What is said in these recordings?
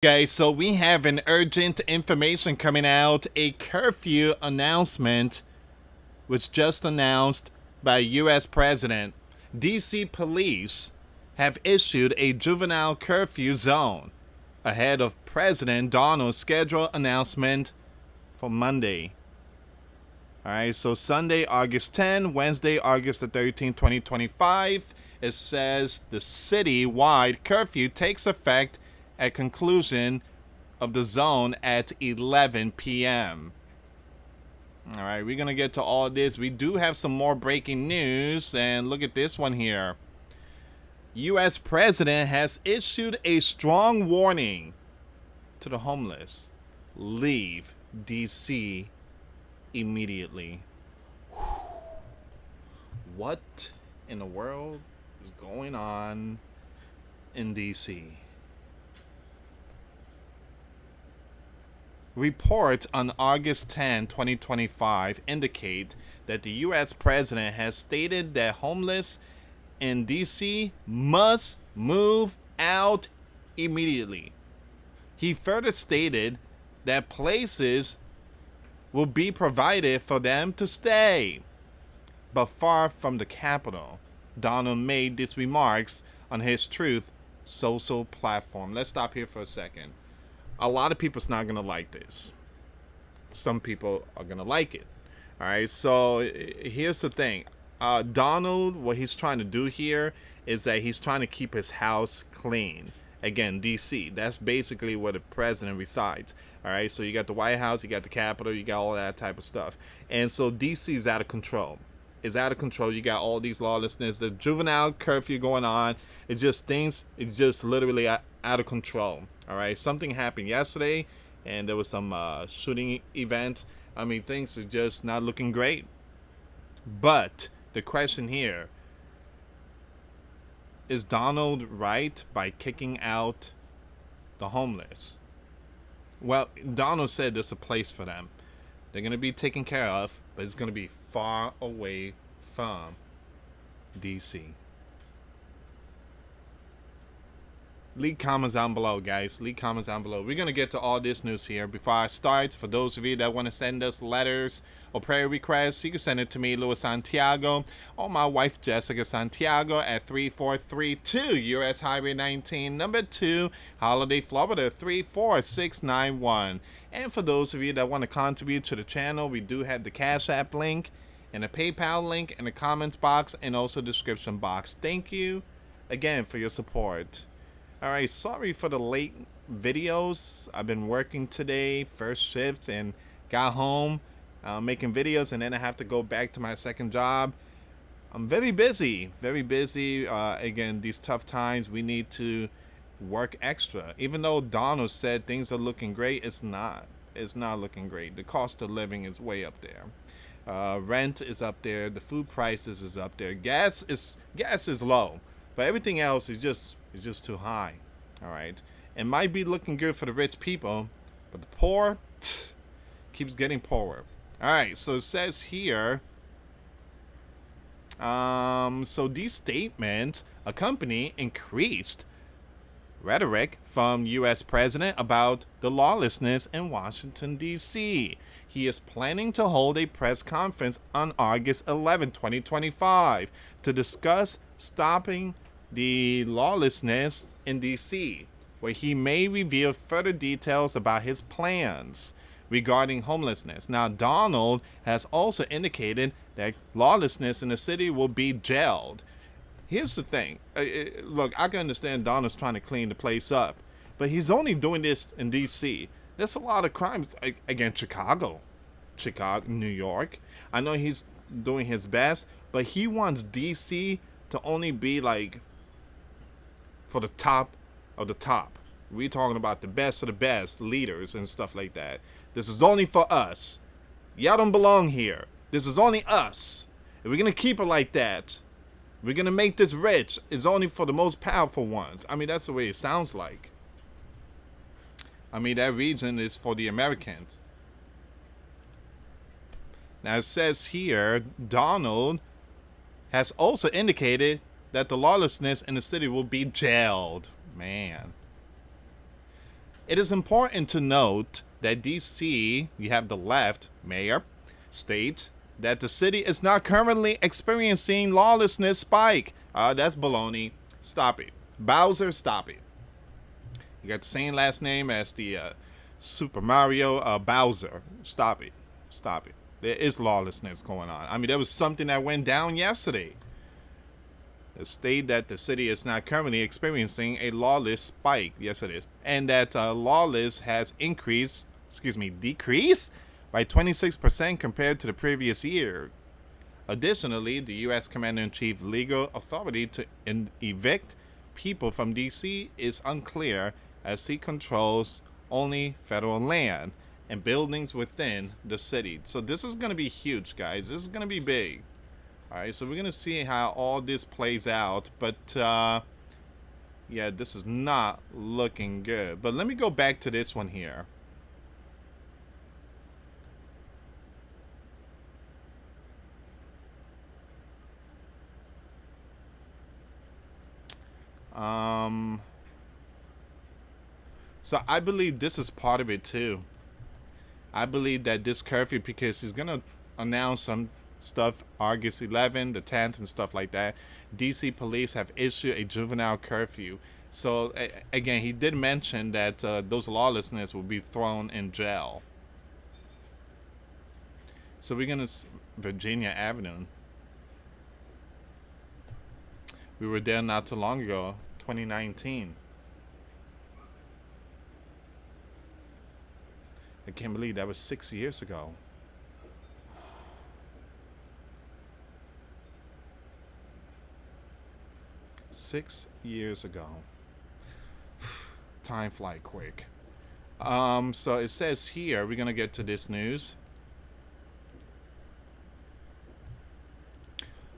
Guys, so we have an urgent information coming out. A curfew announcement was just announced by U.S. President. D.C. police have issued a juvenile curfew zone ahead of President Donald's scheduled announcement for Monday. Alright, so Sunday, August 10, Wednesday, August the 13th, 2025. It says the city-wide curfew takes effect at conclusion of the zone at 11 p.m. All right, we're going to get to all this. We do have some more breaking news, and look at this one here. U.S. President has issued a strong warning to the homeless. Leave D.C. immediately. What in the world is going on in D.C.? Reports on August 10, 2025 indicate that the U.S. president has stated that homeless in D.C. must move out immediately. He further stated that places will be provided for them to stay. But far from the capital, Donald made these remarks on his Truth social platform. Let's stop here for a second. A lot of people's not going to like this. Some people are going to like it. All right, so here's the thing. Donald, what he's trying to do here is that he's trying to keep his house clean. Again, D.C., that's basically where the president resides. All right, so you got the White House, you got the Capitol, you got all that type of stuff. And so D.C. is out of control. It's out of control. You got all these lawlessness, the juvenile curfew going on. It's just literally out of control. All right, something happened yesterday, and there was some shooting event. I mean, things are just not looking great. But the question here is Donald right by kicking out the homeless? Well, Donald said there's a place for them. They're going to be taken care of, but it's going to be far away from D.C. Leave comments down below, guys. Leave comments down below. We're going to get to all this news here. Before I start, for those of you that want to send us letters or prayer requests, you can send it to me, Louis Santiago, or my wife, Jessica Santiago, at 3432 U.S. Highway 19, number 2, Holiday, Florida, 34691. And for those of you that want to contribute to the channel, we do have the Cash App link and a PayPal link in the comments box and also description box. Thank you again for your support. Alright, sorry for the late videos. I've been working today, first shift, and got home making videos, and then I have to go back to my second job. I'm very busy, very busy. Again, these tough times, we need to work extra. Even though Donald said things are looking great, it's not. It's not looking great. The cost of living is way up there. Rent is up there. The food prices is up there. Gas is low, but everything else is just too high. All right, it might be looking good for the rich people, but the poor keeps getting poorer. All right, so it says here. So these statements accompany increased rhetoric from U.S. President about the lawlessness in Washington, D.C. He is planning to hold a press conference on August 11, 2025 to discuss stopping the lawlessness in D.C., where he may reveal further details about his plans regarding homelessness. Now, Donald has also indicated that lawlessness in the city will be jailed. Here's the thing. Look, I can understand Donald's trying to clean the place up, but he's only doing this in D.C. There's a lot of crimes against Chicago, New York. I know he's doing his best, but he wants D.C. to only be like for the top of the top. We're talking about the best of the best leaders and stuff like that. This is only for us. Y'all don't belong here. This is only us. If we're going to keep it like that, we're going to make this rich. It's only for the most powerful ones. I mean, that's the way it sounds like. I mean, that region is for the Americans. Now, it says here, Donald has also indicated that the lawlessness in the city will be jailed. Man. It is important to note that D.C., you have the left mayor, states that the city is not currently experiencing lawlessness spike. That's baloney. Stop it. Bowser, stop it. You got the same last name as the Super Mario Bowser. Stop it. Stop it. There is lawlessness going on. I mean, there was something that went down yesterday. The state that the city is not currently experiencing a lawless spike. Yes, it is. And that lawless has decreased by 26% compared to the previous year. Additionally, the U.S. Commander-in-Chief legal authority to evict people from D.C. is unclear, as he controls only federal land and buildings within the city. So this is going to be huge, guys. This is going to be big. All right, so we're going to see how all this plays out. But, yeah, this is not looking good. But let me go back to this one here. So I believe this is part of it, too. I believe that this curfew, because he's going to announce some stuff August 11th, the 10th, and stuff like that. DC police have issued a juvenile curfew. So again, he did mention that those lawlessness will be thrown in jail. So we're gonna Virginia Avenue. We were there not too long ago, 2019. I can't believe that was 6 years ago. Six years ago. Time fly quick. So it says here, we're gonna get to this news.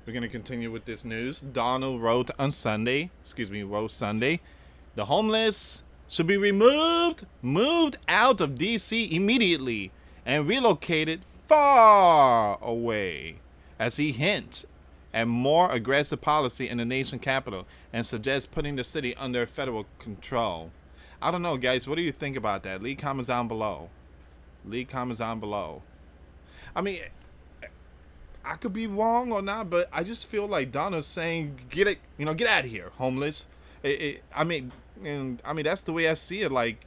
We're gonna continue with this news. Donald wrote Sunday, the homeless should be moved out of DC immediately and relocated far away, as he hints at more aggressive policy in the nation capital and suggests putting the city under federal control. I don't know, guys. What do you think about that? Leave comments down below. I mean, I could be wrong or not, but I just feel like Donna's saying, get out of here, homeless. I mean, that's the way I see it. Like,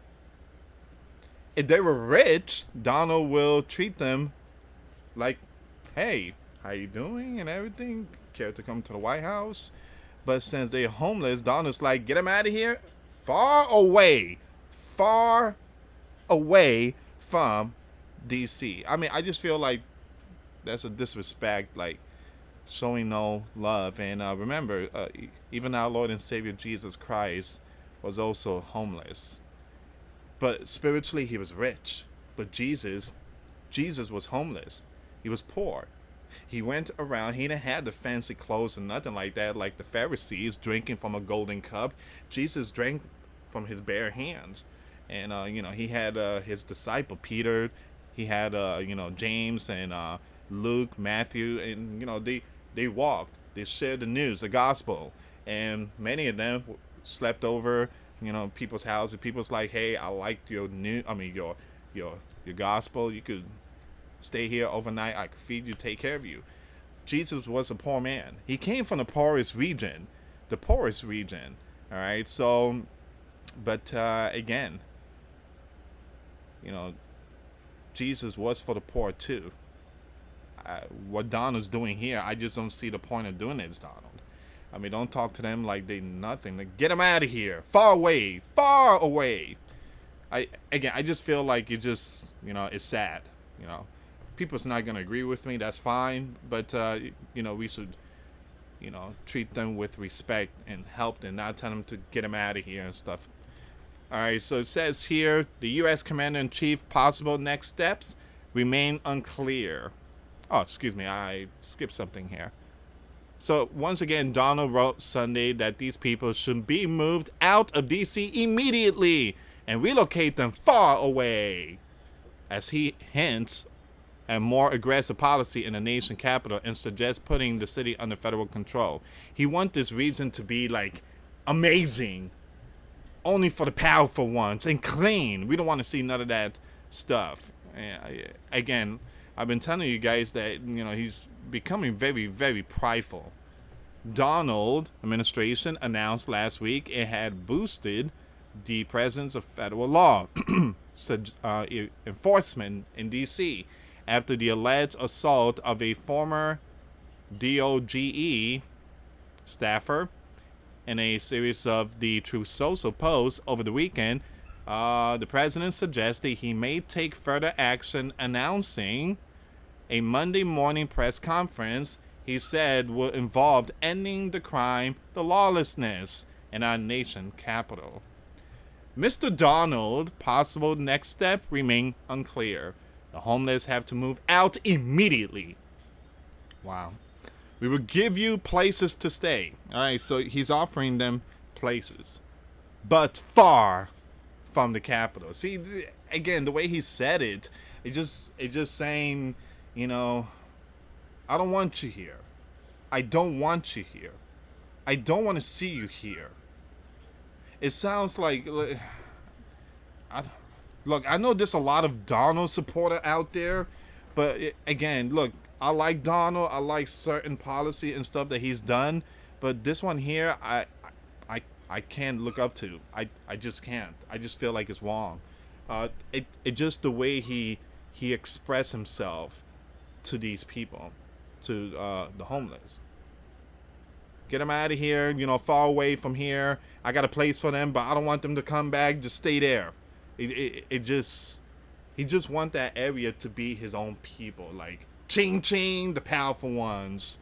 if they were rich, Donald will treat them like, hey, how you doing and everything? Care to come to the White House? But since they're homeless, Donald's like, get them out of here, far away from DC. I mean, I just feel like that's a disrespect, like showing no love. And remember, even our Lord and Savior Jesus Christ was also homeless, but spiritually he was rich. But Jesus was homeless. He was poor. He went around. He didn't have the fancy clothes and nothing like that, like the Pharisees drinking from a golden cup. Jesus drank from his bare hands. And he had his disciple Peter. He had James and Luke, Matthew, and they walked. They shared the news, the gospel, and many of them slept over people's houses. People's like, hey, I like your gospel. You could stay here overnight. I could feed you, take care of you. Jesus was a poor man. He came from the poorest region. All right. So, but again, Jesus was for the poor too. What Donald's doing here, I just don't see the point of doing this, Donald. I mean, don't talk to them like they nothing. Like, get them out of here, far away. I just feel like it just, it's sad. People's not gonna agree with me. That's fine, but we should, treat them with respect and help them, not tell them to get them out of here and stuff. All right. So it says here, the U.S. Commander-in-Chief possible next steps remain unclear. Oh, excuse me, I skipped something here. So once again, Donald wrote Sunday that these people should be moved out of D.C. immediately and relocate them far away, as he hints at more aggressive policy in the nation capital and suggests putting the city under federal control. He wants this region to be like amazing, only for the powerful ones and clean. We don't want to see none of that stuff. Again, I've been telling you guys that, he's becoming very, very prideful. Donald administration announced last week it had boosted the presence of federal law enforcement in D.C. after the alleged assault of a former DOGE staffer. In a series of the Truth Social posts over the weekend, the president suggested he may take further action, announcing a Monday morning press conference he said will involve ending the crime, the lawlessness in our nation capital. Mr. Donald, possible next step remain unclear. The homeless have to move out immediately. Wow. We will give you places to stay. All right, so he's offering them places, but far from the capital. See, again, the way he said it, it's just saying, I don't want you here. I don't want you here. I don't want to see you here. It sounds like, look, I know there's a lot of Donald supporter out there, but again, look, I like Donald. I like certain policy and stuff that he's done, but this one here, I can't look up to. I just can't. I just feel like it's wrong. It just the way he expressed himself to these people, to the homeless. Get them out of here, far away from here. I got a place for them, but I don't want them to come back. Just stay there. He just want that area to be his own people, like ching ching, the powerful ones.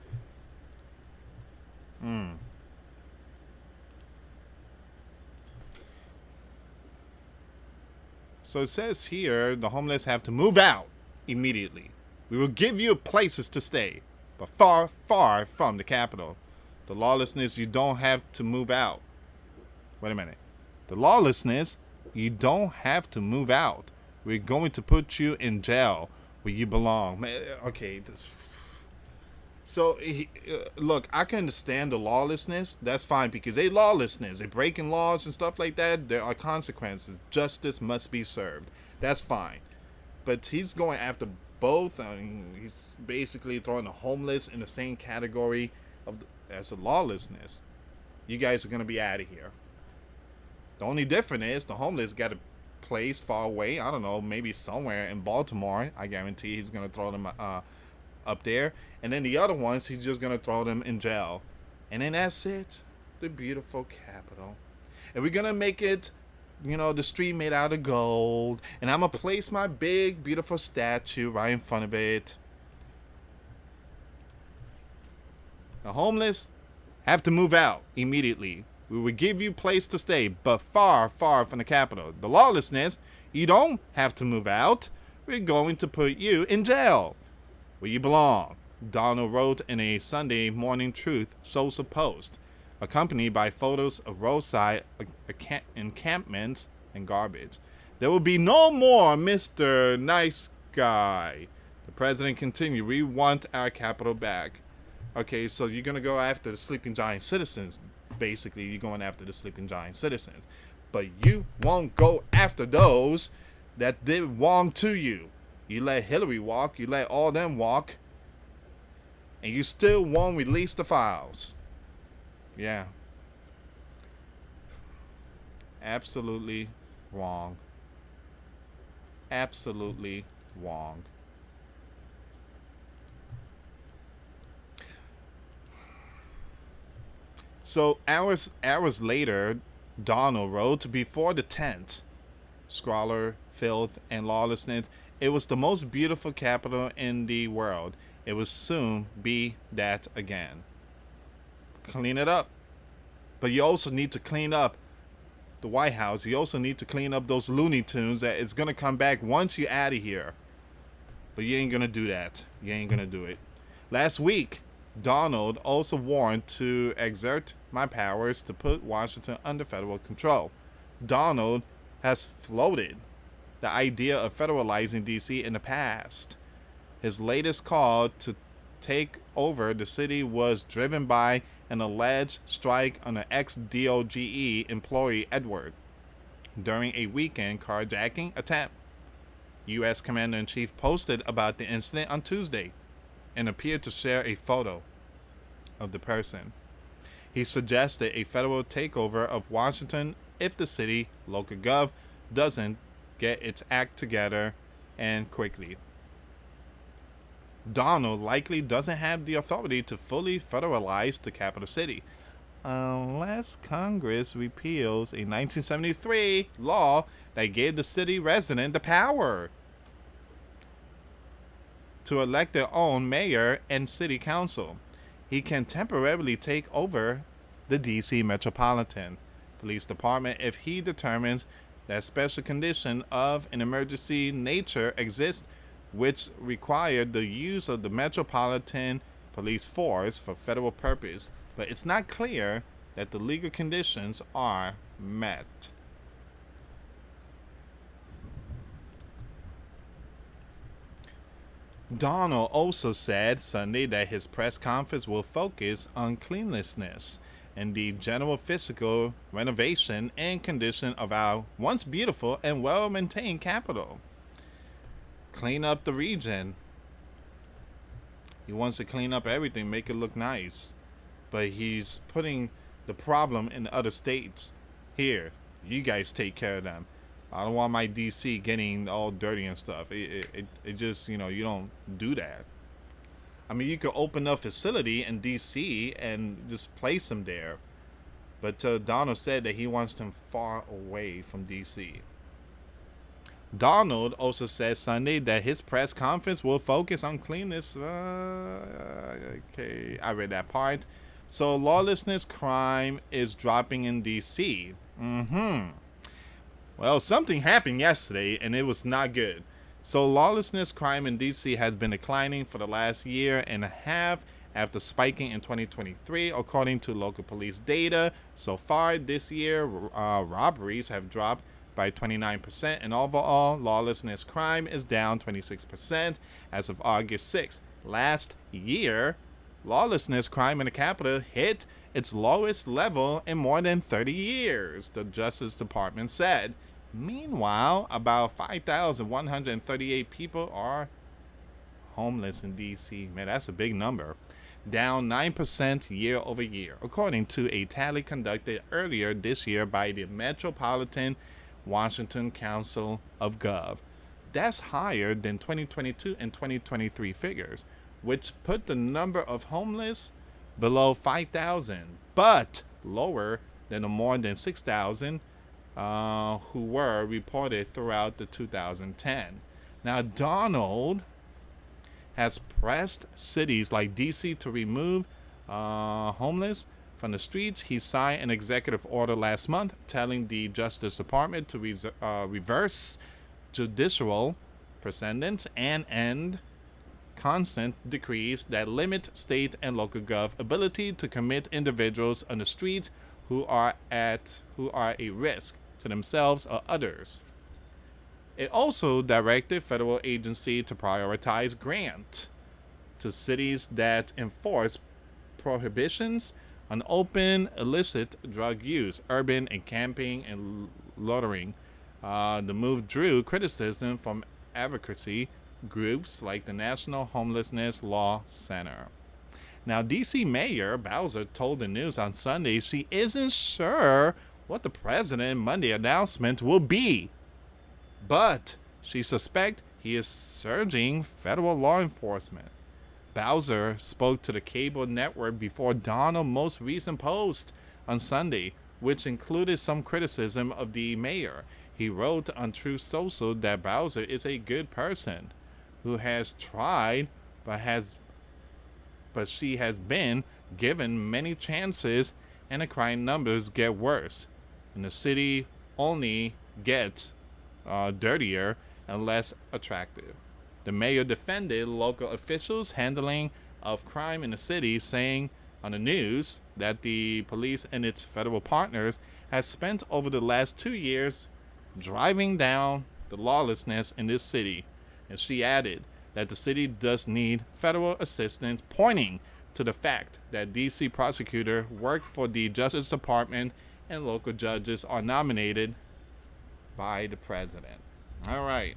So it says here, the homeless have to move out immediately. We will give you places to stay, but far, far from the capital. The lawlessness, you don't have to move out. Wait a minute. The lawlessness, you don't have to move out. We're going to put you in jail where you belong. Okay. So, look, I can understand the lawlessness. That's fine because they lawlessness. They breaking laws and stuff like that. There are consequences. Justice must be served. That's fine. But he's going after both. He's basically throwing the homeless in the same category as the lawlessness. You guys are going to be out of here. The only difference is the homeless got a place far away. I don't know, maybe somewhere in Baltimore. I guarantee he's going to throw them up there. And then the other ones, he's just going to throw them in jail. And then that's it. The beautiful capital. And we're going to make it, the street made out of gold. And I'm going to place my big, beautiful statue right in front of it. The homeless have to move out immediately. We will give you a place to stay, but far, far from the capital. The lawlessness, you don't have to move out. We're going to put you in jail where you belong, Donald wrote in a Sunday Morning Truth social post, accompanied by photos of roadside encampments and garbage. There will be no more Mr. Nice Guy. The president continued, we want our capital back. Okay, so you're going to go after the sleeping giant citizens. Basically, you're going after the sleeping giant citizens. But you won't go after those that did wrong to you. You let Hillary walk. You let all them walk. And you still won't release the files. Yeah. Absolutely wrong. Absolutely wrong. So hours later, Donald wrote, before the tent, squalor, filth, and lawlessness, it was the most beautiful capital in the world. It will soon be that again. Clean it up. But you also need to clean up the White House. You also need to clean up those Looney Tunes that it's going to come back once you're out of here. But you ain't going to do that. You ain't going to do it. Last week, Donald also warned to exert my powers to put Washington under federal control. Donald has floated the idea of federalizing D.C. in the past. His latest call to take over the city was driven by an alleged strike on an ex-DOGE employee, Edward. during a weekend carjacking attempt. U.S. Commander-in-Chief posted about the incident on Tuesday and appeared to share a photo of the person. He suggested a federal takeover of Washington if the city, local gov, doesn't get its act together and quickly. Donald likely doesn't have the authority to fully federalize the capital city unless Congress repeals a 1973 law that gave the city resident the power to elect their own mayor and city council. He can temporarily take over the D.C. Metropolitan Police Department if he determines that special condition of an emergency nature exists, which required the use of the Metropolitan Police Force for federal purpose, but it's not clear that the legal conditions are met. Donald also said Sunday that his press conference will focus on cleanliness and the general physical renovation and condition of our once beautiful and well-maintained capital. Clean up the region. He wants to clean up everything, make it look nice. But he's putting the problem in other states. Here, you guys take care of them. I don't want my DC getting all dirty and stuff. It just, you don't do that. I mean, you could open a facility in DC and just place them there. But Donald said that he wants them far away from DC. Donald also said Sunday that his press conference will focus on cleanness. Okay, I read that part. So lawlessness crime is dropping in DC. Well, something happened yesterday, and it was not good. So lawlessness crime in D.C. has been declining for the last year and a half after spiking in 2023, according to local police data. So far this year, robberies have dropped by 29%, and overall lawlessness crime is down 26% as of August 6th. Last year, lawlessness crime in the capital hit its lowest level in more than 30 years, the Justice Department said. Meanwhile, about 5,138 people are homeless in D.C. Man, that's a big number. Down 9% year over year, according to a tally conducted earlier this year by the Metropolitan Washington Council of Gov. That's higher than 2022 and 2023 figures, which put the number of homeless below 5,000, but lower than the more than 6,000 who were reported throughout the 2010. Now, Donald has pressed cities like D.C. to remove homeless from the streets. He signed an executive order last month telling the Justice Department to reverse judicial precedents and end constant decrees that limit state and local gov ability to commit individuals on the streets who are a risk to themselves or others. It also directed federal agency to prioritize grant to cities that enforce prohibitions on open illicit drug use, urban and camping and loitering. The move drew criticism from advocacy groups like the National Homelessness Law Center. Now, D.C. Mayor Bowser told the news on Sunday she isn't sure what the president's Monday announcement will be, but she suspects he is surging federal law enforcement. Bowser spoke to the cable network before Donald's most recent post on Sunday, which included some criticism of the mayor. He wrote on Truth Social that Bowser is a good person who has tried, but she has been given many chances, and the crime numbers get worse, and the city only gets dirtier and less attractive. The mayor defended local officials' handling of crime in the city, saying on the news that the police and its federal partners has spent over the last 2 years driving down the lawlessness in this city. And she added that the city does need federal assistance, pointing to the fact that D.C. prosecutor worked for the Justice Department and local judges are nominated by the president. All right.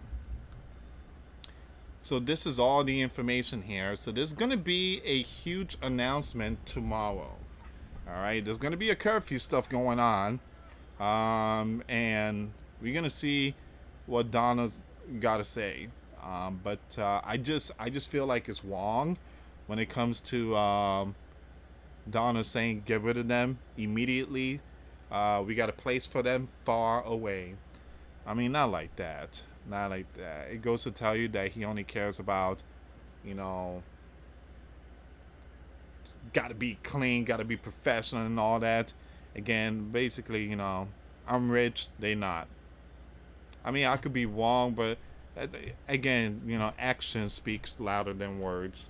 So this is all the information here. So there's going to be a huge announcement tomorrow. All right. There's going to be a curfew stuff going on. And we're going to see what Donna's got to say. But I just feel like it's wrong when it comes to Donna saying get rid of them immediately. We got a place for them far away. I mean, not like that. Not like that. It goes to tell you that he only cares about, got to be clean, got to be professional and all that. Again, basically, I'm rich, they not. I mean, I could be wrong, but again, action speaks louder than words.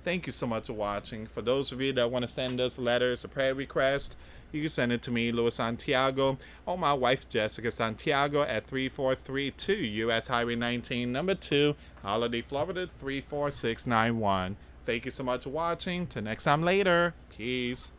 Thank you so much for watching. For those of you that want to send us letters or prayer requests, you can send it to me, Luis Santiago, or my wife, Jessica Santiago, at 3432 U.S. Highway 19, number 2, Holiday, Florida, 34691. Thank you so much for watching. Till next time later. Peace.